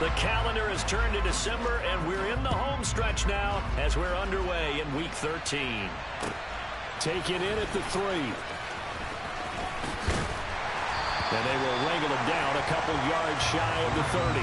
The calendar has turned to December, and we're in the home stretch now as we're underway in Week 13. Taken in at the 3. And they will wrangle him down a couple yards shy of the 30.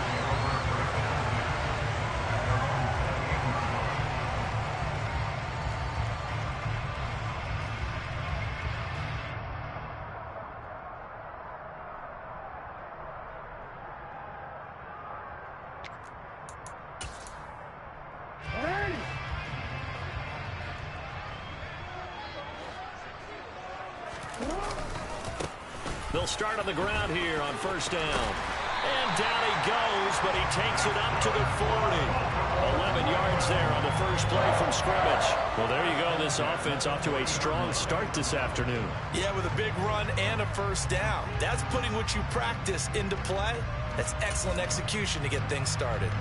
They'll start on the ground here on first down. And down he goes, but he takes it up to the 40. 11 yards there on the first play from scrimmage. Well, there you go. This offense off to a strong start this afternoon. Yeah, with a big run and a first down. That's putting what you practice into play. That's excellent execution to get things started.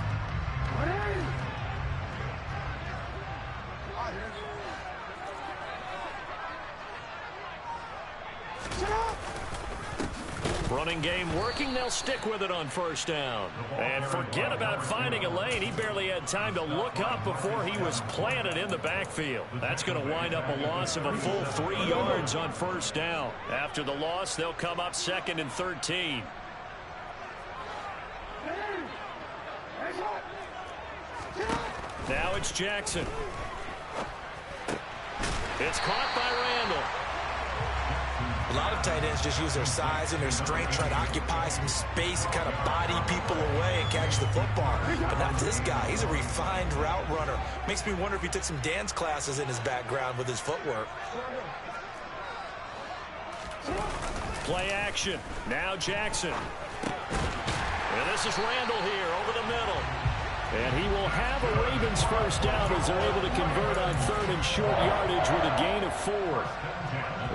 Running game working. They'll stick with it on first down. And forget about finding a lane. He barely had time to look up before he was planted in the backfield. That's going to wind up a loss of a full 3 yards on first down. After the loss, they'll come up 2nd and 13. Now it's Jackson. It's caught by Randall. A lot of tight ends just use their size and their strength, try to occupy some space and kind of body people away and catch the football. But not this guy. He's a refined route runner. Makes me wonder if he took some dance classes in his background with his footwork. Play action. Now Jackson. And this is Randall here over the middle. And he will have a Ravens first down as they're able to convert on 3rd and short yardage with a gain of 4.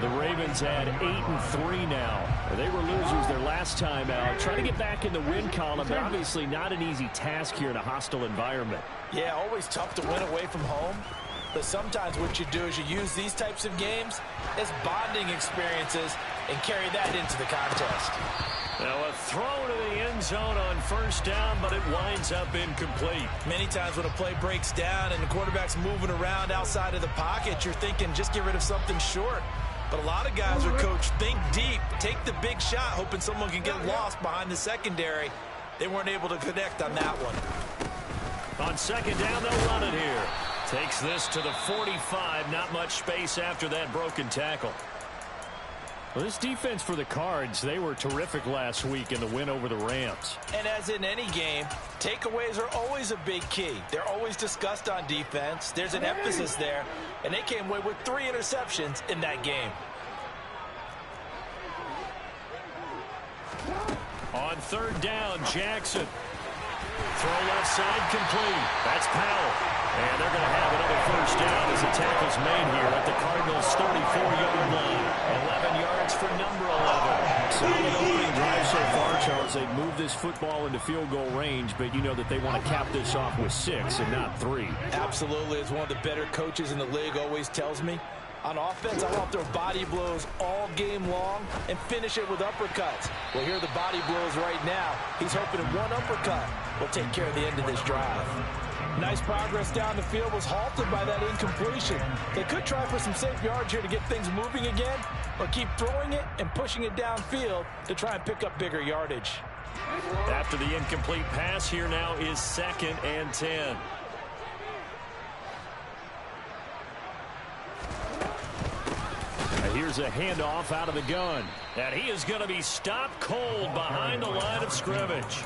The Ravens had 8 and 3 now. They were losers their last time out. Trying to get back in the win column, but obviously not an easy task here in a hostile environment. Yeah, always tough to win away from home. But sometimes what you do is you use these types of games as bonding experiences and carry that into the contest. Now a throw to the end zone on first down, but it winds up incomplete. Many times when a play breaks down and the quarterback's moving around outside of the pocket, you're thinking just get rid of something short. But a lot of guys are coached, think deep, take the big shot, hoping someone can get lost behind the secondary. They weren't able to connect on that one. On second down, they'll run it here. Takes this to the 45. Not much space after that broken tackle. Well, this defense for the Cards, they were terrific last week in the win over the Rams. And as in any game, takeaways are always a big key. They're always discussed on defense. There's an emphasis there, and they came away with 3 interceptions in that game. On third down, Jackson. Throw left side complete. That's Powell. And they're going to have another first down as the tackle's made here at the Cardinals' 34-yard line. 11 yards for number 11. Solid opening drive so far, Charles. They've moved this football into field goal range, but you know that they want to cap this off with 6 and not 3. Absolutely. As one of the better coaches in the league always tells me, on offense, I want their body blows all game long and finish it with uppercuts. Well, here are the body blows right now. He's hoping that one uppercut will take care of the end of this drive. Nice progress down the field, was halted by that incompletion. They could try for some safe yards here to get things moving again, or keep throwing it and pushing it downfield to try and pick up bigger yardage. After the incomplete pass, here now is 2nd and 10. Here's a handoff out of the gun. And he is going to be stopped cold behind the line of scrimmage.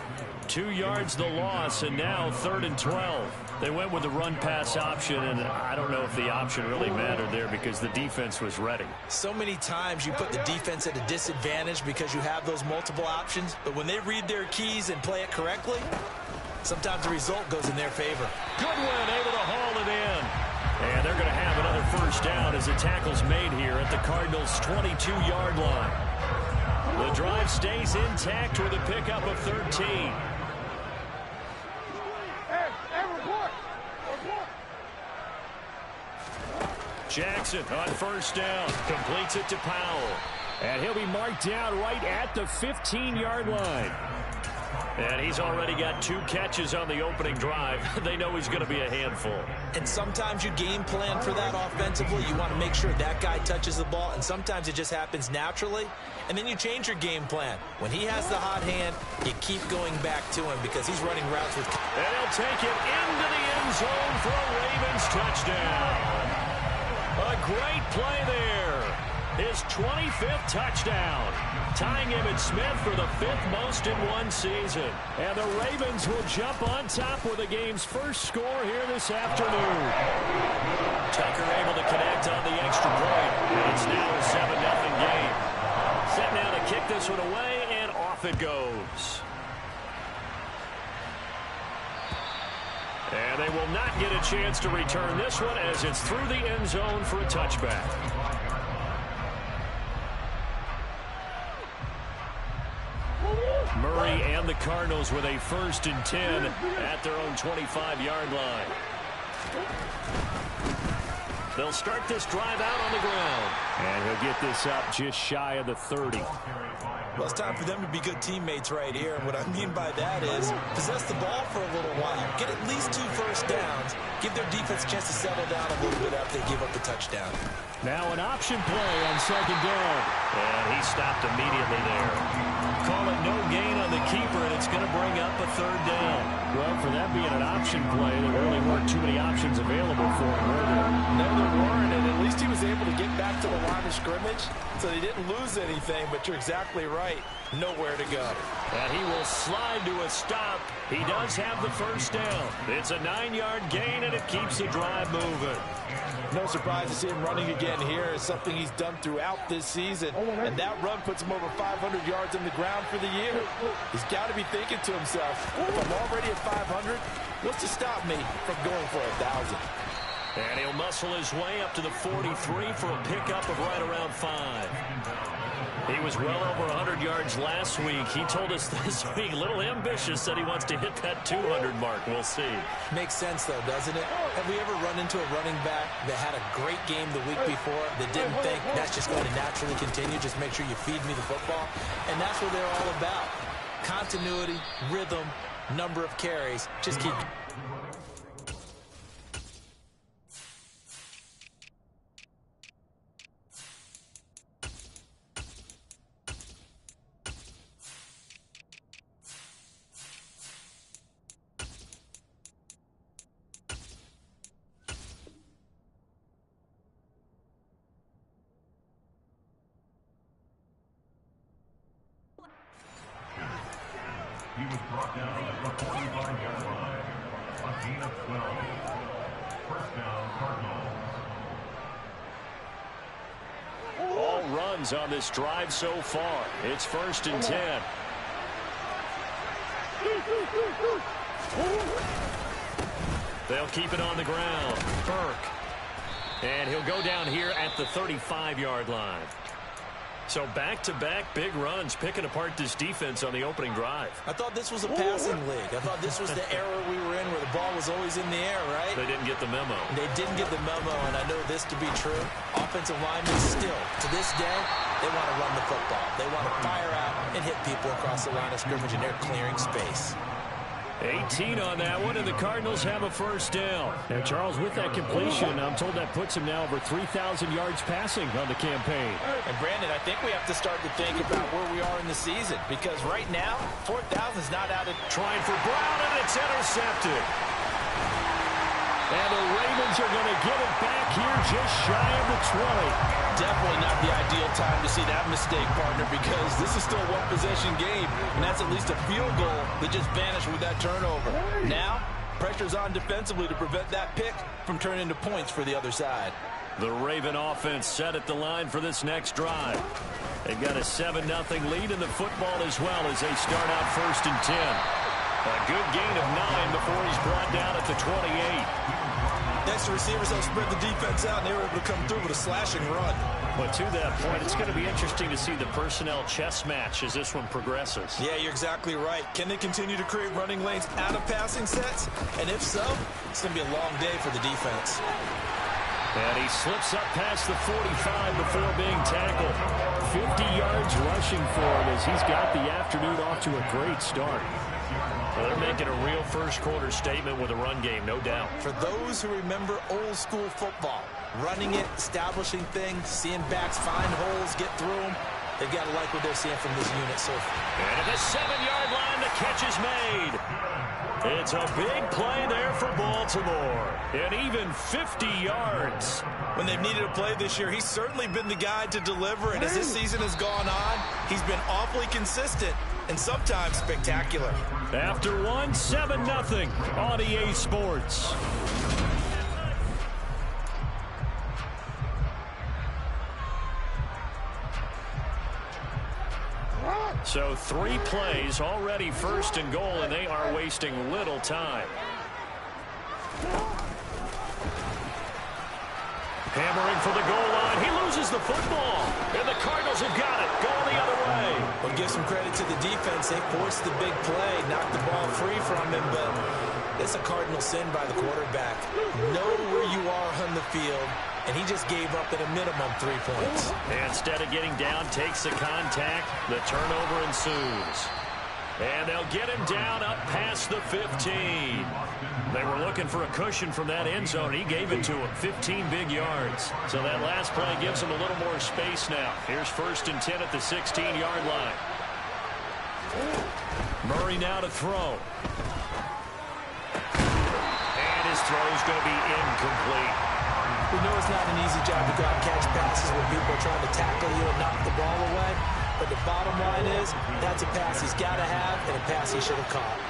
2 yards the loss, and now 3rd and 12. They went with the run-pass option, and I don't know if the option really mattered there because the defense was ready. So many times you put the defense at a disadvantage because you have those multiple options, but when they read their keys and play it correctly, sometimes the result goes in their favor. Goodwin able to haul it in. And they're going to have another first down as the tackle's made here at the Cardinals' 22-yard line. The drive stays intact with a pickup of 13. Jackson on first down. Completes it to Powell. And he'll be marked down right at the 15-yard line. And he's already got 2 catches on the opening drive. They know he's going to be a handful. And sometimes you game plan for that offensively. You want to make sure that guy touches the ball, and sometimes it just happens naturally. And then you change your game plan. When he has the hot hand, you keep going back to him because he's running routes with... And he'll take it into the end zone for a Ravens touchdown. A great play there. His 25th touchdown, tying Emmitt Smith for the 5th most in one season. And the Ravens will jump on top with the game's first score here this afternoon. Tucker able to connect on the extra point. It's now a 7-0 game. Set now to kick this one away, and off it goes. And they will not get a chance to return this one as it's through the end zone for a touchback. Murray and the Cardinals with a 1st and 10 at their own 25-yard line. They'll start this drive out on the ground. And he'll get this up just shy of the 30. Well, it's time for them to be good teammates right here. And what I mean by that is possess the ball for a little while. Get at least 2 first downs. Give their defense a chance to settle down a little bit after they give up the touchdown. Now an option play on 2nd down. And he stopped immediately there. Call it no gain on the keeper, and it's going to bring up a 3rd down. Well, for that being an option play, there really weren't too many options available for him, were there? No, there weren't, and at least he was able to get back to the line of scrimmage, so they didn't lose anything, but you're exactly right. Nowhere to go. And he will slide to a stop. He does have the 1st down. It's a 9-yard gain, and it keeps the drive moving. No surprise to see him running again here. It's something he's done throughout this season. And that run puts him over 500 yards on the ground for the year. He's got to be thinking to himself, if I'm already at 500, what's to stop me from going for 1,000? And he'll muscle his way up to the 43 for a pickup of right around 5. He was well over 100 yards last week. He told us this week, a little ambitious, said he wants to hit that 200 mark. We'll see. Makes sense, though, doesn't it? Have we ever run into a running back that had a great game the week before that didn't think that's just going to naturally continue? Just make sure you feed me the football. And that's what they're all about. Continuity, rhythm, number of carries. Just keep... He was brought down at the 45-yard line. A gain of 12. 1st down, Cardinals. All runs on this drive so far. It's 1st and 10. They'll keep it on the ground. Burke. And he'll go down here at the 35-yard line. So back-to-back big runs, picking apart this defense on the opening drive. I thought this was a passing league. I thought this was the era we were in where the ball was always in the air, right? They didn't get the memo. They didn't get the memo, and I know this to be true. Offensive linemen still, to this day, they want to run the football. They want to fire out and hit people across the line of scrimmage, and they're clearing space. 18 on that one, and the Cardinals have a 1st down. Now, Charles, with that completion, I'm told that puts him now over 3,000 yards passing on the campaign. And, Brandon, I think we have to start to think about where we are in the season, because right now, 4,000 is not out of... Trying for Brown, and it's intercepted. And the Ravens are going to get it back here just shy of the 20. Definitely not the ideal time to see that mistake, partner, because this is still a one-possession game, and that's at least a field goal that just vanished with that turnover. Now, pressure's on defensively to prevent that pick from turning into points for the other side. The Raven offense set at the line for this next drive. They've got a 7-0 lead in the football as well as they start out 1st and 10. A good gain of 9 before he's brought down at the 28. Next, the receivers help spread the defense out, and they were able to come through with a slashing run. But to that point, it's going to be interesting to see the personnel chess match as this one progresses. Yeah, you're exactly right. Can they continue to create running lanes out of passing sets? And if so, it's going to be a long day for the defense. And he slips up past the 45 before being tackled. 50 yards rushing for him as he's got the afternoon off to a great start. Well, they're making a real first-quarter statement with a run game, no doubt. For those who remember old-school football, running it, establishing things, seeing backs find holes, get through them, they've got to like what they're seeing from this unit so far. And at the 7-yard line, the catch is made. It's a big play there for Baltimore. And even 50 yards. When they've needed a play this year, he's certainly been the guy to deliver. And as this season has gone on, he's been awfully consistent and sometimes spectacular. After one, 7-0 on EA Sports. So 3 plays already first and goal, and they are wasting little time. Hammering for the goal line. He loses the football, and the Cardinals have got it. Going the other way. Well, give some credit to the defense. They forced the big play, knocked the ball free from him, but it's a cardinal sin by the quarterback. Know where you are on the field, and he just gave up at a minimum 3 points. And instead of getting down, takes the contact. The turnover ensues. And they'll get him down up past the 15. They were looking for a cushion from that end zone. He gave it to him, 15 big yards. So that last play gives him a little more space now. Here's 1st and 10 at the 16-yard line. Murray now to throw. And his throw's going to be incomplete. We know it's not an easy job to go out and catch passes when people are trying to tackle you and knock the ball away. But the bottom line is, that's a pass he's got to have and a pass he should have caught.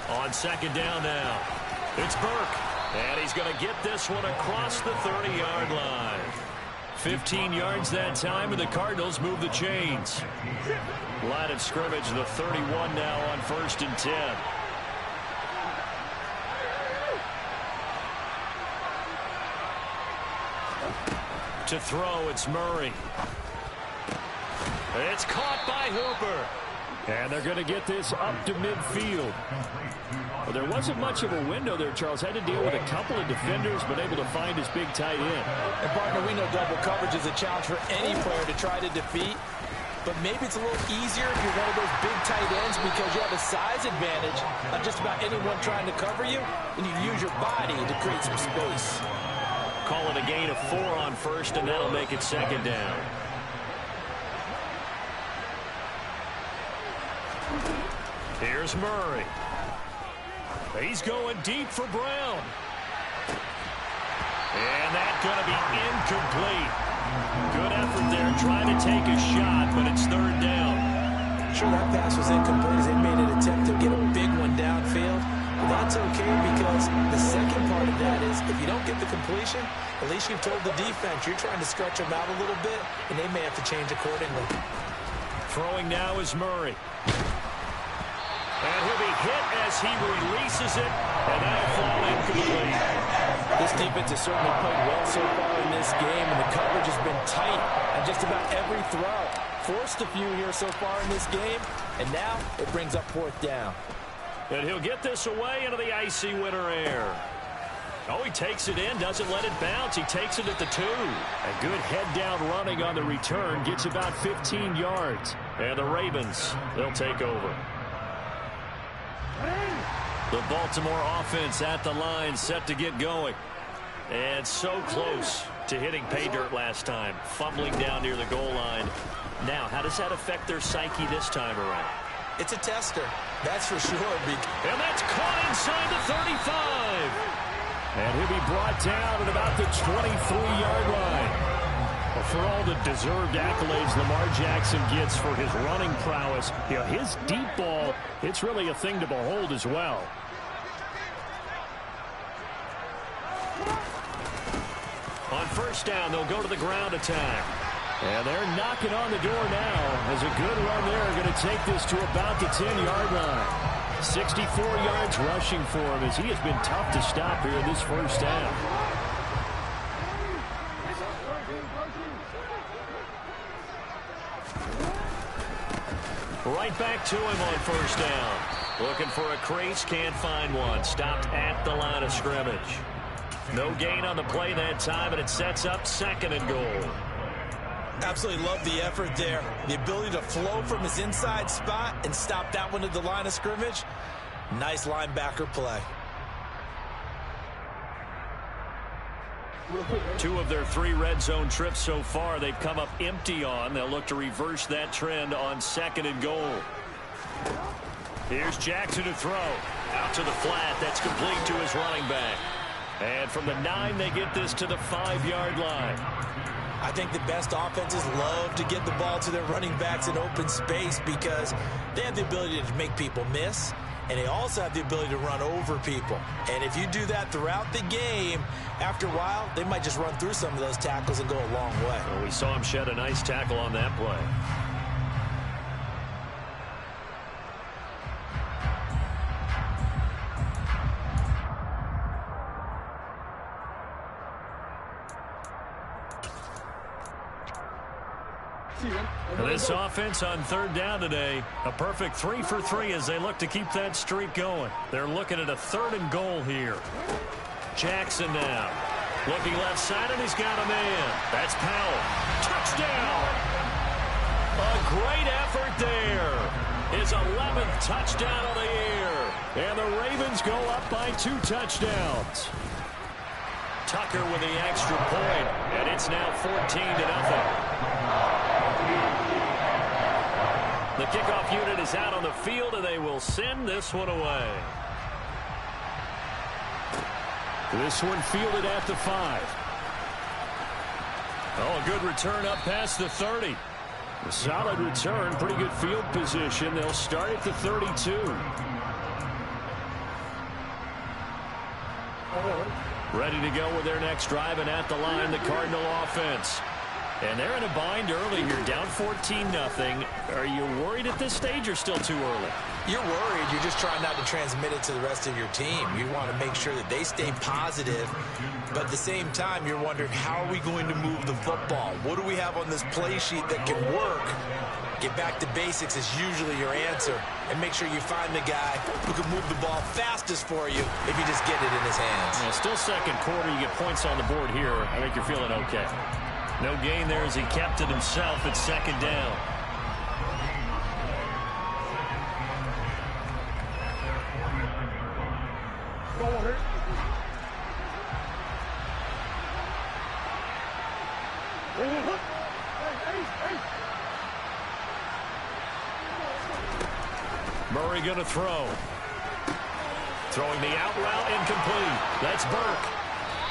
On 2nd down now, it's Burke. And he's going to get this one across the 30-yard line. 15 yards that time, and the Cardinals move the chains. Line of scrimmage, the 31 now on 1st and 10. To throw, it's Murray. It's caught by Hooper. And they're going to get this up to midfield. Well, there wasn't much of a window there, Charles. Had to deal with a couple of defenders, but able to find his big tight end. And, partner, we know double coverage is a challenge for any player to try to defeat. But maybe it's a little easier if you're one of those big tight ends because you have a size advantage on just about anyone trying to cover you, and you use your body to create some space. Call it a gain of 4 on 1st, and that'll make it 2nd down. Here's Murray. He's going deep for Brown. And that's going to be incomplete. Good effort there trying to take a shot, but it's 3rd down. Sure, that pass was incomplete as they made an attempt to get a big one downfield. But that's okay because the second part of that is if you don't get the completion, at least you've told the defense you're trying to stretch them out a little bit, and they may have to change accordingly. Throwing now is Murray. And he'll be hit as he releases it, and that'll fall incomplete. This defense has certainly played well so far in this game, and the coverage has been tight on just about every throw. Forced a few here so far in this game, and now it brings up 4th down. And he'll get this away into the icy winter air. Oh, he takes it in, doesn't let it bounce. He takes it at the 2. A good head-down running on the return, gets about 15 yards. And the Ravens, they'll take over. The Baltimore offense at the line, set to get going. And so close to hitting pay dirt last time, fumbling down near the goal line. Now, how does that affect their psyche this time around? It's a tester, that's for sure. And that's caught inside the 35. And he'll be brought down at about the 23-yard line. Well, for all the deserved accolades Lamar Jackson gets for his running prowess, you know, his deep ball, it's really a thing to behold as well. On 1st down, they'll go to the ground attack. And they're knocking on the door now as a good run there going to take this to about the 10-yard line. 64 yards rushing for him as he has been tough to stop here in this 1st down. Right back to him on 1st down. Looking for a crease, can't find one. Stopped at the line of scrimmage. No gain on the play that time, and it sets up 2nd and goal. Absolutely love the effort there. The ability to flow from his inside spot and stop that one at the line of scrimmage. Nice linebacker play. 2 of their 3 red zone trips so far they've come up empty on. They'll look to reverse that trend on 2nd and goal. Here's Jackson to throw. Out to the flat. That's complete to his running back. And from the 9, they get this to the 5-yard line. I think the best offenses love to get the ball to their running backs in open space because they have the ability to make people miss, and they also have the ability to run over people. And if you do that throughout the game, after a while, they might just run through some of those tackles and go a long way. Well, we saw him shed a nice tackle on that play. This offense on 3rd down today, a perfect 3 for 3 as they look to keep that streak going. They're looking at a 3rd and goal here. Jackson now. Looking left side, and he's got a man. That's Powell. Touchdown! A great effort there. His 11th touchdown of the year. And the Ravens go up by 2 touchdowns. Tucker with the extra point, and it's now 14-0. The kickoff unit is out on the field, and they will send this one away. This one fielded at the 5. Oh, a good return up past the 30. A solid return, pretty good field position. They'll start at the 32. Ready to go with their next drive, and at the line, the Cardinal offense. And they're in a bind early here, down 14-0. Are you worried at this stage or still too early? You're worried. You're just trying not to transmit it to the rest of your team. You want to make sure that they stay positive, but at the same time, you're wondering, how are we going to move the football? What do we have on this play sheet that can work? Get back to basics is usually your answer, and make sure you find the guy who can move the ball fastest for you if you just get it in his hands. Yeah, still 2nd quarter. You get points on the board here. I think you're feeling okay. No gain there as he kept it himself at 2nd down. Murray going to throw. Throwing the out route, incomplete. That's Burke.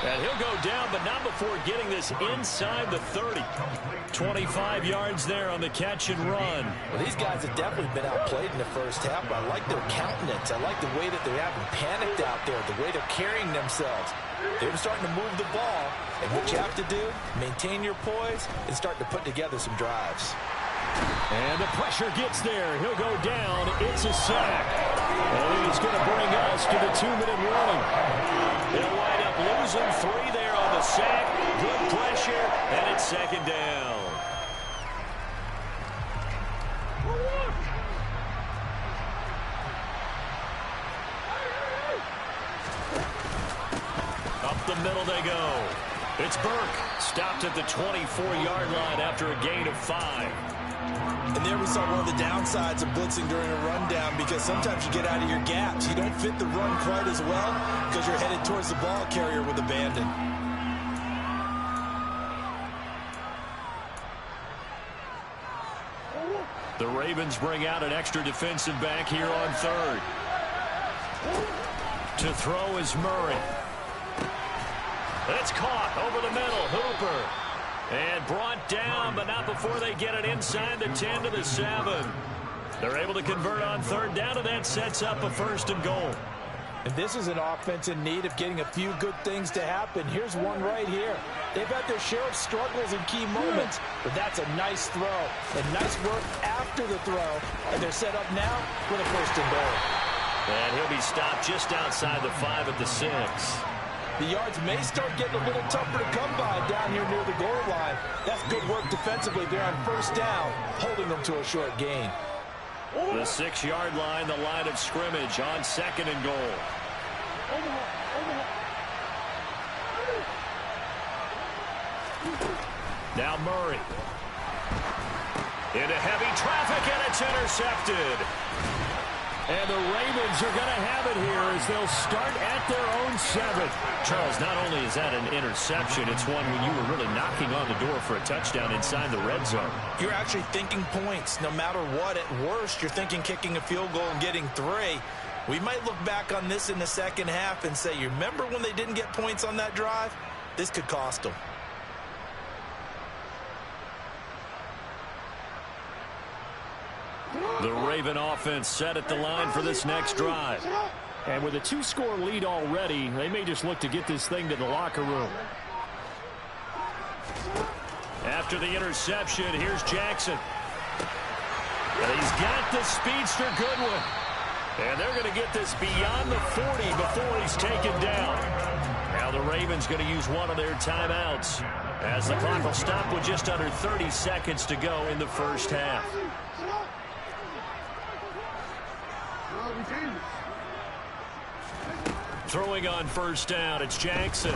And he'll go down, but not before getting this inside the 30. 25 yards there on the catch and run. Well, these guys have definitely been outplayed in the first half, but I like their countenance. I like the way that they haven't panicked out there, the way they're carrying themselves. They're starting to move the ball, and what you have to do, maintain your poise and start to put together some drives. And the pressure gets there. He'll go down. It's a sack. And he's going to bring us to the 2-minute warning. They'll wind up losing 3 there on the sack. Good pressure, and it's 2nd down. Up the middle they go. It's Burke. Stopped at the 24-yard line after a gain of 5. And there we saw one of the downsides of blitzing during a rundown, because sometimes you get out of your gaps. You don't fit the run quite as well because you're headed towards the ball carrier with abandon. The Ravens bring out an extra defensive back here on 3rd. To throw is Murray. It's caught over the middle. Hooper. And brought down, but not before they get it inside the 10 to the 7. They're able to convert on 3rd down, and that sets up a 1st and goal. And this is an offense in need of getting a few good things to happen. Here's one right here. They've had their share of struggles in key moments, but that's a nice throw. And nice work after the throw. And they're set up now with a 1st and goal. And he'll be stopped just outside the 5 at the 6. The yards may start getting a little tougher to come by down here near the goal line. That's good work defensively there on 1st down, holding them to a short gain. The 6-yard line, the line of scrimmage on 2nd and goal. Now Murray. Into heavy traffic, and it's intercepted. And the Ravens are going to have it here as they'll start at their own 7. Charles, not only is that an interception, it's one when you were really knocking on the door for a touchdown inside the red zone. You're actually thinking points. No matter what, at worst, you're thinking kicking a field goal and getting 3. We might look back on this in the second half and say, you remember when they didn't get points on that drive? This could cost them. The Raven offense set at the line for this next drive. And with a 2-score lead already, they may just look to get this thing to the locker room. After the interception, here's Jackson. And he's got the speedster Goodwin. And they're going to get this beyond the 40 before he's taken down. Now the Ravens going to use one of their timeouts as the clock will stop with just under 30 seconds to go in the first half. Throwing on first down, it's Jackson.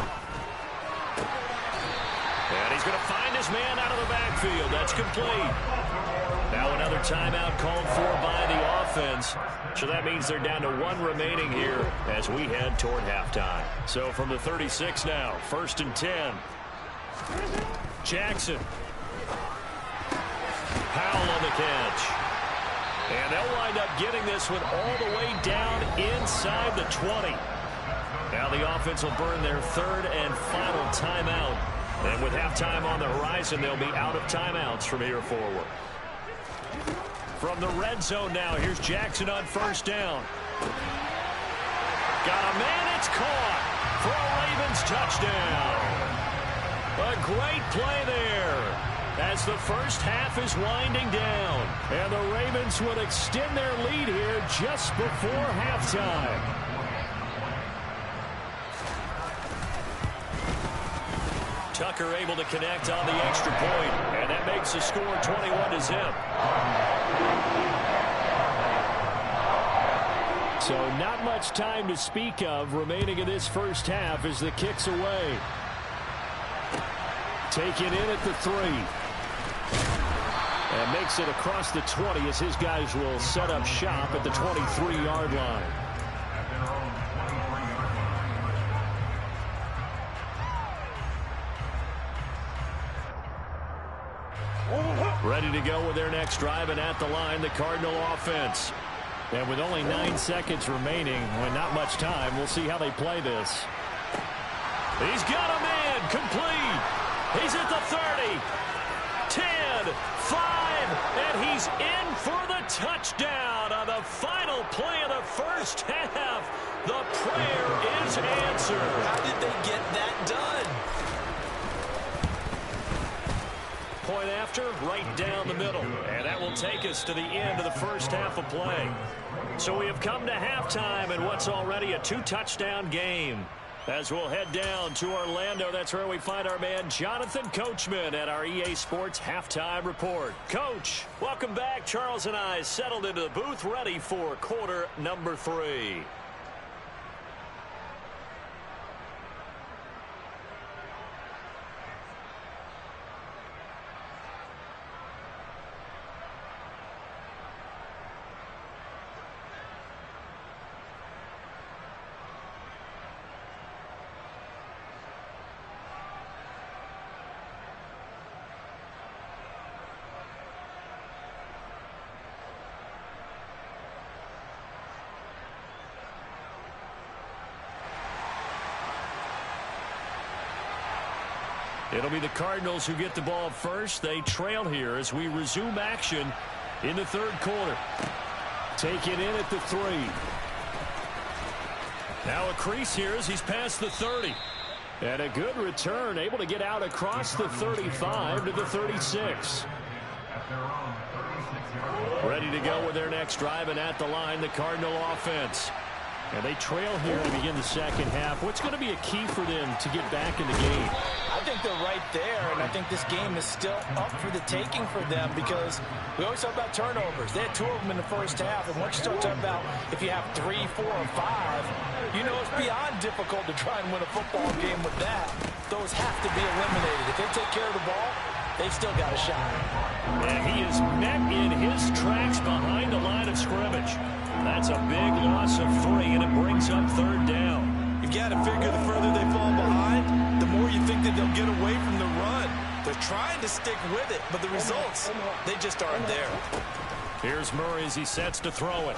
And he's going to find his man out of the backfield. That's complete. Now another timeout called for by the offense. So that means they're down to 1 remaining here as we head toward halftime. So from the 36 now, 1st and 10. Jackson. Powell on the catch. And they'll wind up getting this one all the way down inside the 20. Now the offense will burn their 3rd and final timeout. And with halftime on the horizon, they'll be out of timeouts from here forward. From the red zone now, here's Jackson on first down. Got a man, it's caught for a Ravens touchdown. A great play there as the first half is winding down. And the Ravens will extend their lead here just before halftime. Tucker able to connect on the extra point, and that makes the score 21-0. So not much time to speak of remaining in this first half as the kick's away. Taken in at the 3. And makes it across the 20 as his guys will set up shop at the 23-yard line. Ready to go with their next drive, and at the line, the Cardinal offense. And with only 9 seconds remaining, when not much time, we'll see how they play this. He's got a man, complete. He's at the 30, 10, 5, and he's in for the touchdown on the final play of the first half. The prayer is answered. How did they get that done? Point after, right down the middle. And that will take us to the end of the first half of play. So we have come to halftime in what's already a 2-touchdown game. As we'll head down to Orlando, that's where we find our man Jonathan Coachman at our EA Sports Halftime Report. Coach, welcome back. Charles and I settled into the booth ready for quarter number 3. It'll be the Cardinals who get the ball first. They trail here as we resume action in the 3rd quarter. Take it in at the 3. Now a crease here as he's past the 30. And a good return, able to get out across the 35 to the 36. Ready to go with their next drive, and at the line, the Cardinal offense. And they trail here to begin the second half. What's going to be a key for them to get back in the game? I think they're right there, and I think this game is still up for the taking for them because we always talk about turnovers. They had 2 of them in the first half, and once you start talking about if you have 3, 4, or 5, you know it's beyond difficult to try and win a football game with that. Those have to be eliminated. If they take care of the ball, they've still got a shot. And he is met in his tracks behind the line of scrimmage. That's a big loss of 3, and it brings up 3rd down. You've got to figure the further they fall behind, the more you think that they'll get away from the run. They're trying to stick with it, but the results, they just aren't there. Here's Murray as he sets to throw it.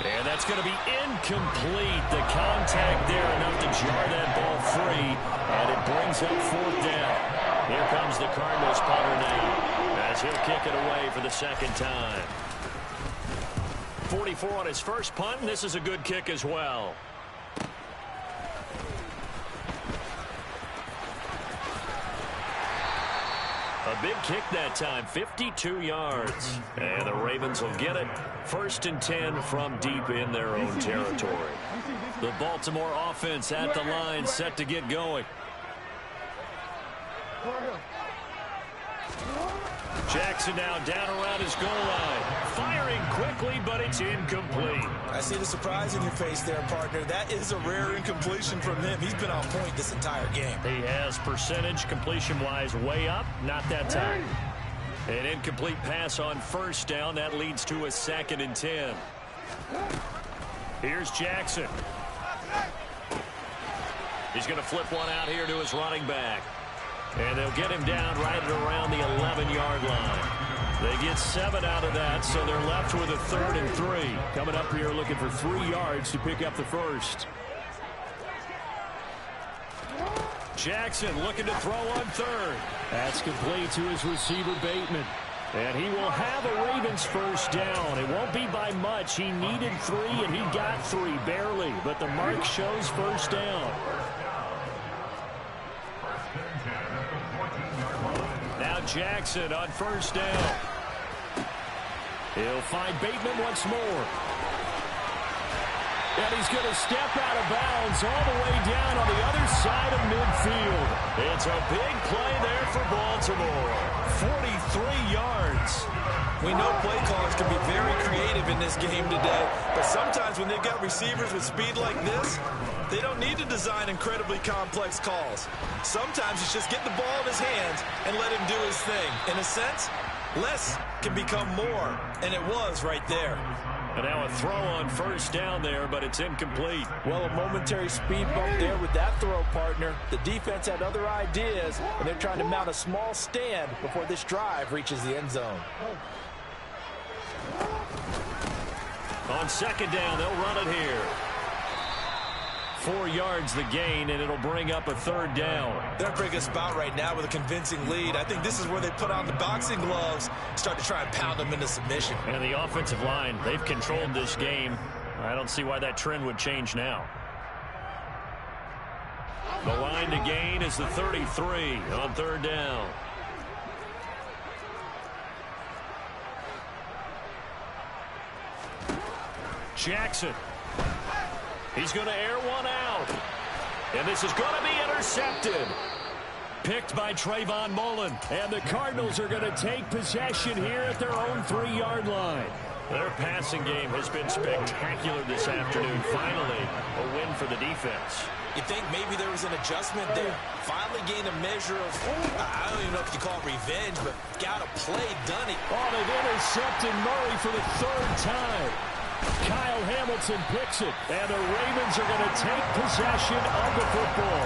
And that's going to be incomplete. The contact there enough to jar that ball free, and it brings up 4th down. Here comes the Cardinals punter now, as he'll kick it away for the 2nd time. 44 on his first punt, and this is a good kick as well. A big kick that time, 52 yards. And the Ravens will get it. 1st and 10 from deep in their own territory. The Baltimore offense at the line, set to get going. Jackson now down around his goal line. Firing quickly, but it's incomplete. I see the surprise in your face there, partner. That is a rare incompletion from him. He's been on point this entire game. He has percentage completion-wise way up, not that time. An incomplete pass on 1st down. That leads to a 2nd and 10. Here's Jackson. He's going to flip one out here to his running back. And they'll get him down right at around the 11-yard line. They get 7 out of that, so they're left with a 3rd and 3. Coming up here looking for 3 yards to pick up the 1st. Jackson looking to throw on 3rd. That's complete to his receiver, Bateman. And he will have a Ravens 1st down. It won't be by much. He needed 3, and he got 3, barely. But the mark shows 1st down. Now Jackson on 1st down. He'll find Bateman once more. And he's going to step out of bounds all the way down on the other side of midfield. It's a big play there for Baltimore. 43 yards. We know play callers can be very creative in this game today, but sometimes when they've got receivers with speed like this, they don't need to design incredibly complex calls. Sometimes it's just get the ball in his hands and let him do his thing. In a sense, less can become more, and it was right there. And now a throw on 1st down there, but it's incomplete. Well, a momentary speed bump there with that throw, partner. The defense had other ideas, and they're trying to mount a small stand before this drive reaches the end zone. On 2nd down, they'll run it here. 4 yards the gain, and it'll bring up a 3rd down. They're a biggest spot right now with a convincing lead. I think this is where they put on the boxing gloves, start to try and pound them into submission. And the offensive line, they've controlled this game. I don't see why that trend would change now. The line to gain is the 33 on 3rd down. Jackson. He's going to air one out. And this is going to be intercepted. Picked by Trayvon Mullen. And the Cardinals are going to take possession here at their own 3-yard line. Their passing game has been spectacular this afternoon. Finally, a win for the defense. You think maybe there was an adjustment there? Finally gained a measure of, I don't even know if you call it revenge, but got a play done. Oh, they've intercepted Murray for the 3rd time. Kyle Hamilton picks it, and the Ravens are going to take possession of the football.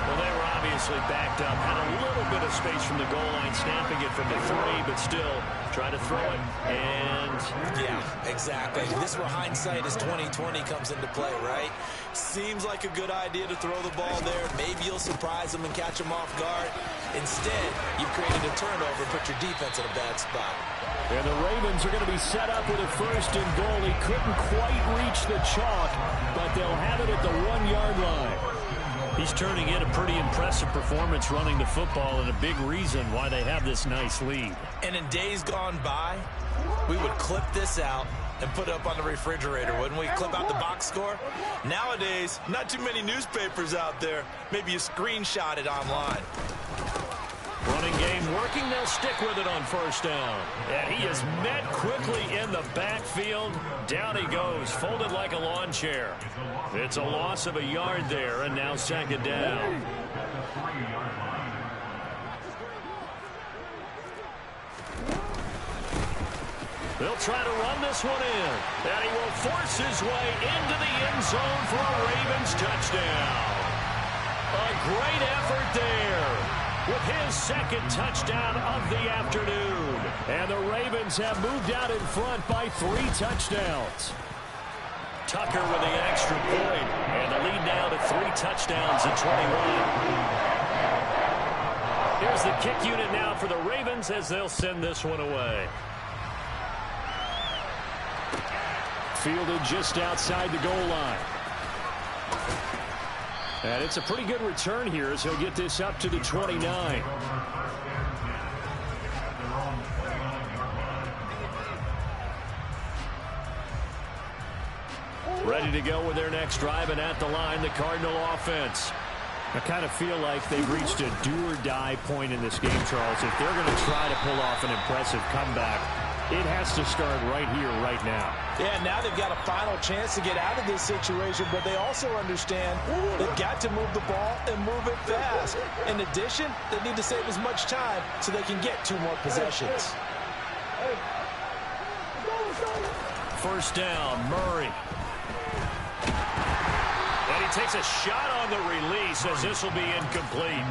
Well, they were obviously backed up, had a little bit of space from the goal line, snapping it from the 3, but still trying to throw it, and... Yeah, exactly. This is where hindsight is 20/20 comes into play, right? Seems like a good idea to throw the ball there. Maybe you'll surprise them and catch them off guard. Instead, you've created a turnover and put your defense in a bad spot. And the Ravens are going to be set up with a 1st and goal. He couldn't quite reach the chalk, but they'll have it at the 1-yard line. He's turning in a pretty impressive performance running the football, and a big reason why they have this nice lead. And in days gone by, we would clip this out and put it up on the refrigerator, wouldn't we? Clip out the box score. Nowadays, not too many newspapers out there. Maybe you screenshot it online. Running game working. They'll stick with it on 1st down. And he is met quickly in the backfield. Down he goes, folded like a lawn chair. It's a loss of a yard there, and now 2nd down. They'll try to run this one in. And he will force his way into the end zone for a Ravens touchdown. A great effort there with his second touchdown of the afternoon. And the Ravens have moved out in front by 3 touchdowns. Tucker with the extra point, and the lead now to 3 touchdowns at 21. Here's the kick unit now for the Ravens as they'll send this one away. Fielded just outside the goal line. And it's a pretty good return here as he'll get this up to the 29. Ready to go with their next drive, and at the line, the Cardinal offense. I kind of feel like they've reached a do-or-die point in this game, Charles. If they're going to try to pull off an impressive comeback, it has to start right here, right now. Yeah, now they've got a final chance to get out of this situation, but they also understand they've got to move the ball and move it fast. In addition, they need to save as much time so they can get 2 more possessions. First down, Murray. And he takes a shot on the release as this will be incomplete.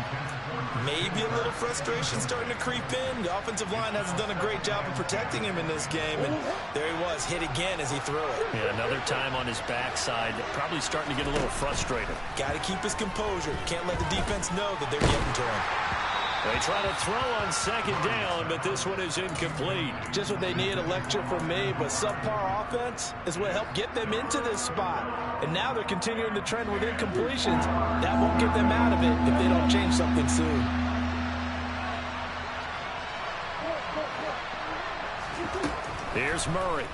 Maybe a little frustration starting to creep in. The offensive line hasn't done a great job of protecting him in this game, and there he was, hit again as he threw it. Yeah, another time on his backside, probably starting to get a little frustrated. Got to keep his composure. Can't let the defense know that they're getting to him. They try to throw on second down, but this one is incomplete. Just what they need, a lecture from me, but subpar offense is what helped get them into this spot. And now they're continuing the trend with incompletions. That won't get them out of it if they don't change something soon. Here's Murray.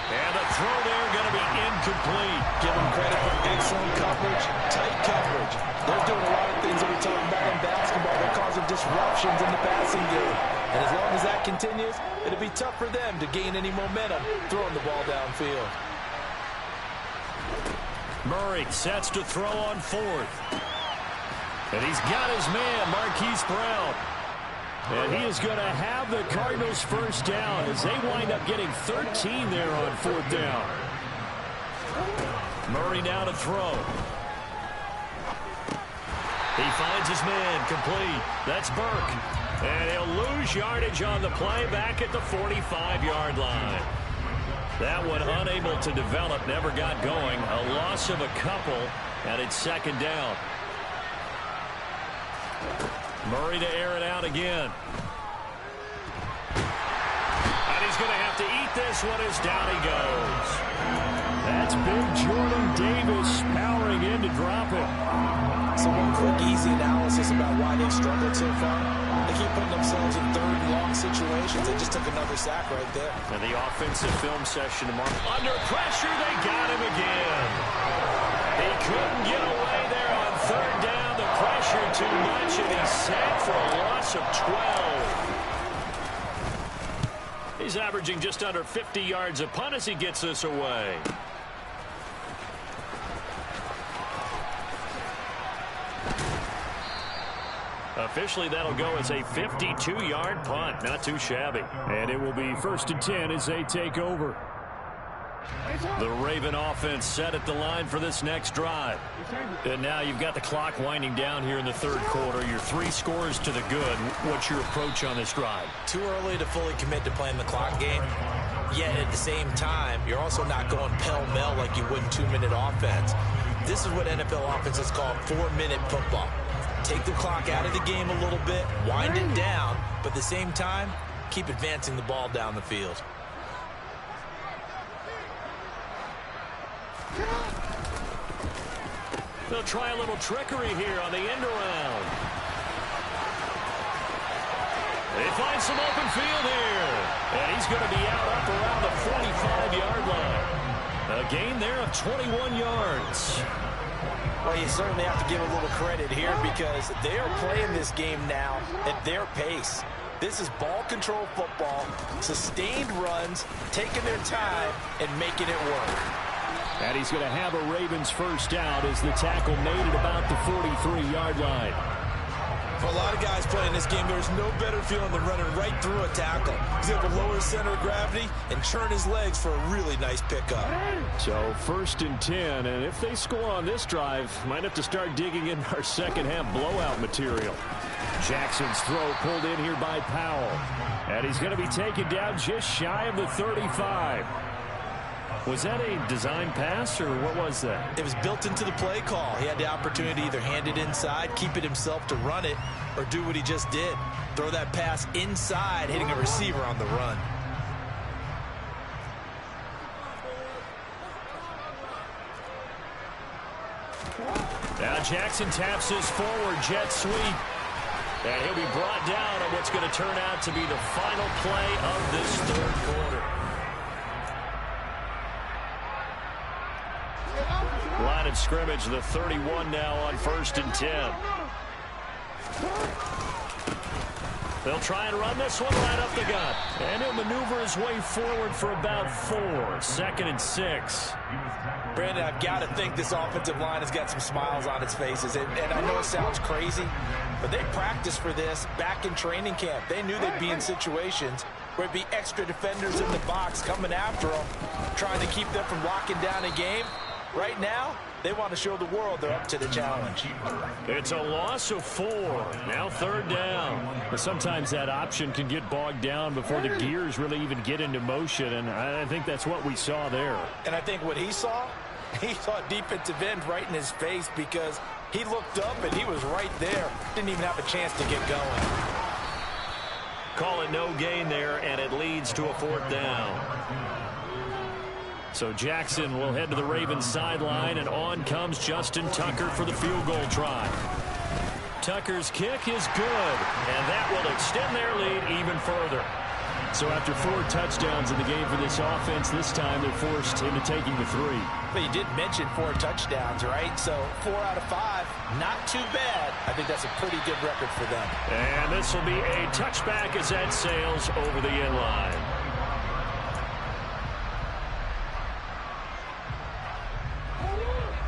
And the throw there going to be incomplete. Give them credit for excellent coverage, tight coverage. They're doing a lot of things that we talk about in basketball. They're causing disruptions in the passing game. And as long as that continues, it'll be tough for them to gain any momentum throwing the ball downfield. Murray sets to throw on 4th. And he's got his man, Marquise Brown. And he is going to have the Cardinals first down as they wind up getting 13 there on 4th down. Murray now to throw. He finds his man, complete. That's Burke. And he'll lose yardage on the play back at the 45-yard line. That one unable to develop, never got going. A loss of a couple, and it's second down. Murray to air it out again. And he's going to have to eat this one as down he goes. That's big Jordan Davis powering in to drop it. So one quick, easy analysis about why they've struggled so far. They keep putting themselves in 3rd and long situations. They just took another sack right there. And the offensive film session tomorrow. Under pressure, they got him again. He couldn't get away there on 3rd down. The pressure too much, and he's sacked for a loss of 12. He's averaging just under 50 yards a punt as he gets this away. Officially, that'll go as a 52-yard punt. Not too shabby. And it will be 1st and 10 as they take over. The Raven offense set at the line for this next drive. And now you've got the clock winding down here in the 3rd quarter. Your 3 scores to the good. What's your approach on this drive? Too early to fully commit to playing the clock game. Yet at the same time, you're also not going pell-mell like you would in 2-minute offense. This is what NFL offenses call 4-minute football. Take the clock out of the game a little bit, wind it down, but at the same time, keep advancing the ball down the field. They'll try a little trickery here on the end around. They find some open field here. And he's going to be out up around the 45-yard line. A gain there of 21 yards. Well, you certainly have to give a little credit here because they are playing this game now at their pace. This is ball control football, sustained runs, taking their time, and making it work. And he's going to have a Ravens first down as the tackle made at about the 43-yard line. For a lot lot of guys playing this game. There's no better feeling than running right through a tackle. He's able to lower his center of gravity and churn his legs for a really nice pickup. So 1st and 10, and if they score on this drive, might have to start digging in our second half blowout material. Jackson's throw pulled in here by Powell, and he's going to be taken down just shy of the 35. Was that a design pass, or what was that? It was built into the play call. He had the opportunity to either hand it inside, keep it himself to run it, or do what he just did. Throw that pass inside, hitting a receiver on the run. Now Jackson taps his forward jet sweep. And he'll be brought down on what's going to turn out to be the final play of this third quarter. Line of scrimmage, the 31 now on 1st and 10. They'll try and run this one right up the gut. And he'll maneuver his way forward for about 4. 2nd and 6. Brandon, I've got to think this offensive line has got some smiles on its faces. And I know it sounds crazy, but they practiced for this back in training camp. They knew they'd be in situations where it'd be extra defenders in the box coming after them, trying to keep them from locking down a game. Right now, they want to show the world they're up to the challenge. It's a loss of 4. Now 3rd down. But sometimes that option can get bogged down before the gears really even get into motion, and I think that's what we saw there. And I think what he saw defensive end right in his face, because he looked up and he was right there. Didn't even have a chance to get going. Call it no gain there, and it leads to a 4th down. So Jackson will head to the Ravens sideline, and on comes Justin Tucker for the field goal try. Tucker's kick is good, and that will extend their lead even further. So after 4 touchdowns in the game for this offense, this time they're forced into taking the 3. But you did mention 4 touchdowns, right? So 4 out of 5, not too bad. I think that's a pretty good record for them. And this will be a touchback as that sails over the end line.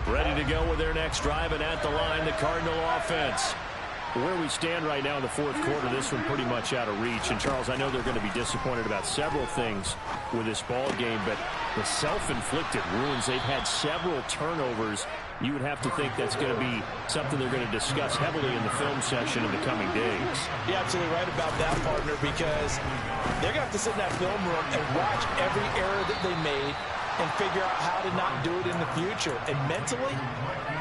Ready to go with their next drive, and at the line, the Cardinal offense. Where we stand right now in the 4th quarter, this one pretty much out of reach. And, Charles, I know they're going to be disappointed about several things with this ball game, but the self-inflicted wounds, they've had several turnovers. You would have to think that's going to be something they're going to discuss heavily in the film session in the coming days. You're absolutely right about that, partner, because they're going to have to sit in that film room and watch every error that they made and figure out how to not do it in the future. And mentally,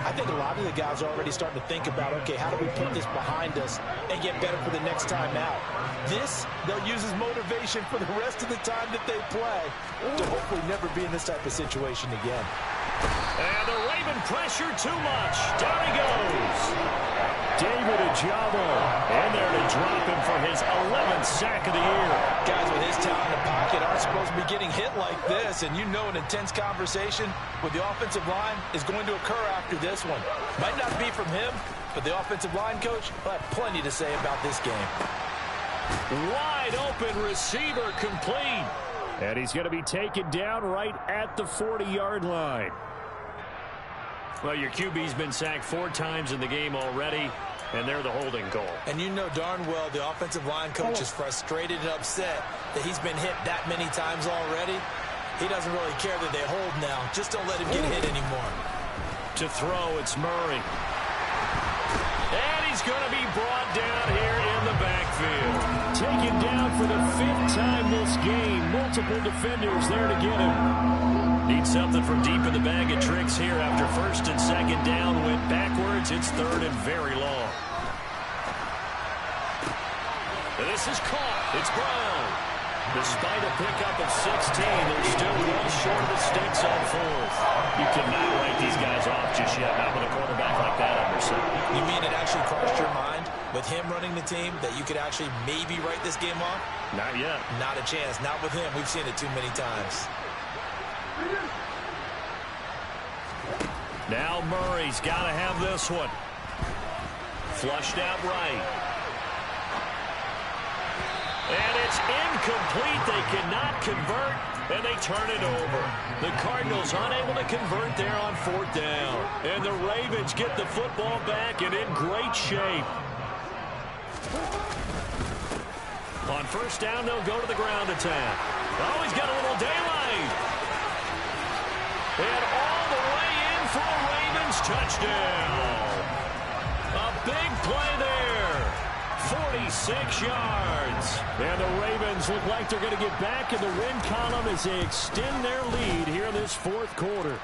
I think a lot of the guys are already starting to think about, okay, how do we put this behind us and get better for the next time out? This, they'll use as motivation for the rest of the time that they play to hopefully never be in this type of situation again. And the Raven pressure too much. Down he goes. David Ojabo in there to drop him for his 11th sack of the year. Guys with his talent in the pocket aren't supposed to be getting hit like this, and you know an intense conversation with the offensive line is going to occur after this one. Might not be from him, but the offensive line coach will have plenty to say about this game. Wide open receiver complete. And he's going to be taken down right at the 40-yard line. Well, your QB's been sacked 4 times in the game already, and they're the holding call. And you know darn well the offensive line coach is frustrated and upset that he's been hit that many times already. He doesn't really care that they hold now. Just don't let him get hit anymore. To throw, it's Murray. And he's going to be brought down here in the backfield. Taken down for the 5th time this game. Multiple defenders there to get him. Need something from deep in the bag of tricks here after 1st and 2nd down. Went backwards. It's 3rd and very long. This is caught. It's Brown. Despite a pickup of 16, they're still well short of the sticks on 4th. You cannot write these guys off just yet, not with a quarterback like that under center. You mean it actually crossed your mind with him running the team that you could actually maybe write this game off? Not yet. Not a chance. Not with him. We've seen it too many times. Now Murray's got to have this one. Flushed out right. And it's incomplete. They cannot convert, and they turn it over. The Cardinals unable to convert there on 4th down. And the Ravens get the football back and in great shape. first down, they'll go to the ground attack. Oh, he's got a little daylight. And all the way in for a Ravens touchdown. A big play there. 46 yards. And the Ravens look like they're going to get back in the win column as they extend their lead here in this fourth quarter.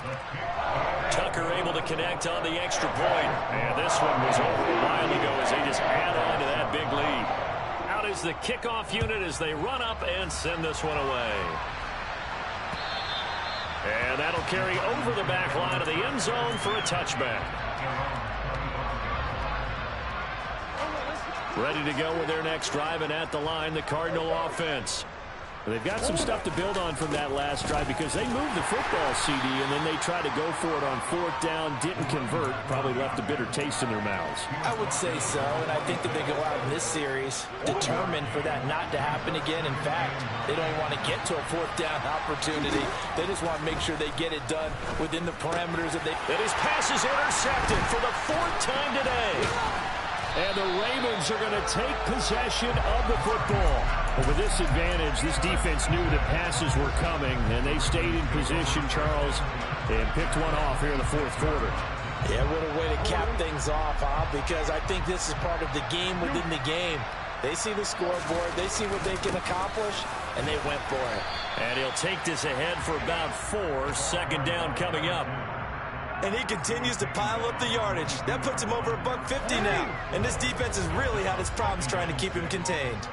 Tucker able to connect on the extra point. And this one was over a while ago as they just add on to that big lead. Out is the kickoff unit as they run up and send this one away. And that'll carry over the back line of the end zone for a touchback. Ready to go with their next drive, and at the line, the Cardinal offense. They've got some stuff to build on from that last drive because they moved the football, CD, and then they tried to go for it on fourth down, didn't convert, probably left a bitter taste in their mouths. I would say so, and I think that they go out in this series determined for that not to happen again. In fact, they don't even want to get to a fourth down opportunity. They just want to make sure they get it done within the parameters that they... And his pass is intercepted for the fourth time today. And the Ravens are going to take possession of the football. But with this advantage, this defense knew that passes were coming, and they stayed in position, Charles, and picked one off here in the fourth quarter. Yeah, what a way to cap things off, huh? Because I think this is part of the game within the game. They see the scoreboard, they see what they can accomplish, and they went for it. And he'll take this ahead for about 4. Second down coming up. And he continues to pile up the yardage. That puts him over $150 now. And this defense has really had its problems trying to keep him contained.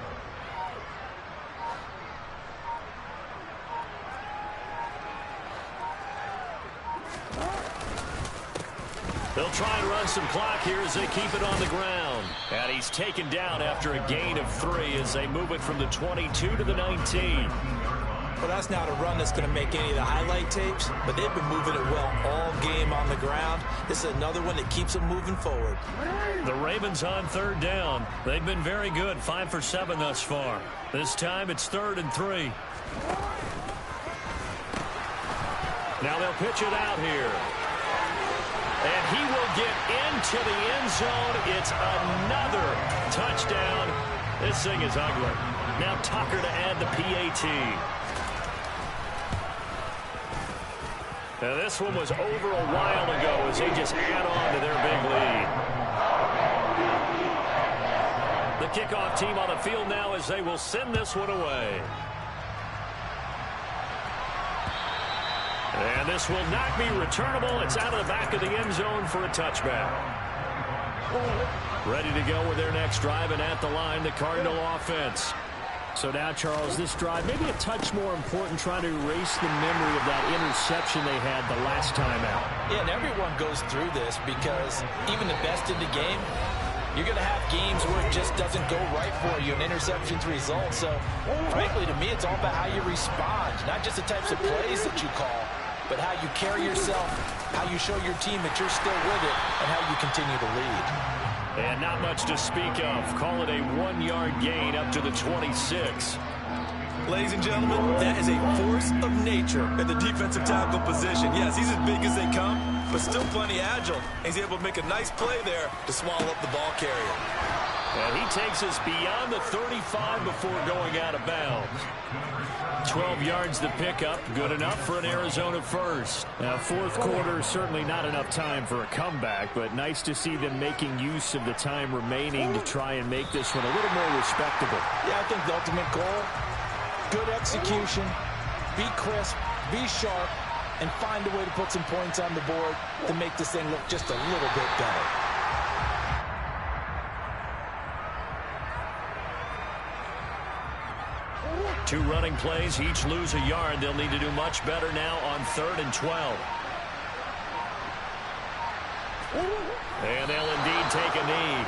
They'll try and run some clock here as they keep it on the ground. And he's taken down after a gain of 3 as they move it from the 22 to the 19. Well, that's not a run that's going to make any of the highlight tapes, but they've been moving it well all game on the ground. This is another one that keeps them moving forward. The Ravens on third down. They've been very good, 5 for 7 thus far. This time it's 3rd and 3. Now they'll pitch it out here. And he will get into the end zone. It's another touchdown. This thing is ugly. Now Tucker to add the PAT. Now this one was over a while ago as they just add on to their big lead. The kickoff team on the field now as they will send this one away. And this will not be returnable. It's out of the back of the end zone for a touchback. Ready to go with their next drive, and at the line, the Cardinal offense. So now, Charles, this drive maybe a touch more important, trying to erase the memory of that interception they had the last time out. Yeah, and everyone goes through this because even the best in the game, you're going to have games where it just doesn't go right for you, and interceptions result. So, frankly, to me, it's all about how you respond, not just the types of plays that you call, but how you carry yourself, how you show your team that you're still with it, and how you continue to lead. And not much to speak of. Call it a 1-yard gain up to the 26. Ladies and gentlemen, that is a force of nature at the defensive tackle position. Yes, he's as big as they come, but still plenty agile. He's able to make a nice play there to swallow up the ball carrier. And he takes us beyond the 35 before going out of bounds. 12 yards to pick up, good enough for an Arizona first. Now, fourth quarter, certainly not enough time for a comeback, but nice to see them making use of the time remaining to try and make this one a little more respectable. Yeah, I think the ultimate goal, good execution, be crisp, be sharp, and find a way to put some points on the board to make this thing look just a little bit better. Two running plays, each lose a yard. They'll need to do much better now on 3rd and 12. And they'll indeed take a knee.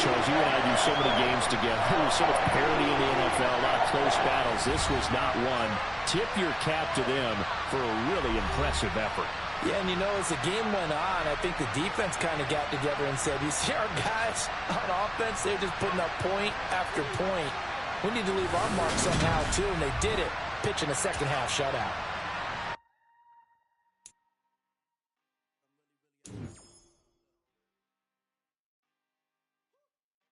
Charles, you and I do so many games together. There's so much parity in the NFL, a lot of close battles. This was not one. Tip your cap to them for a really impressive effort. Yeah, and you know, as the game went on, I think the defense kind of got together and said, you see our guys on offense, they're just putting up point after point. We need to leave our mark somehow, too, and they did it. Pitching a second-half shutout.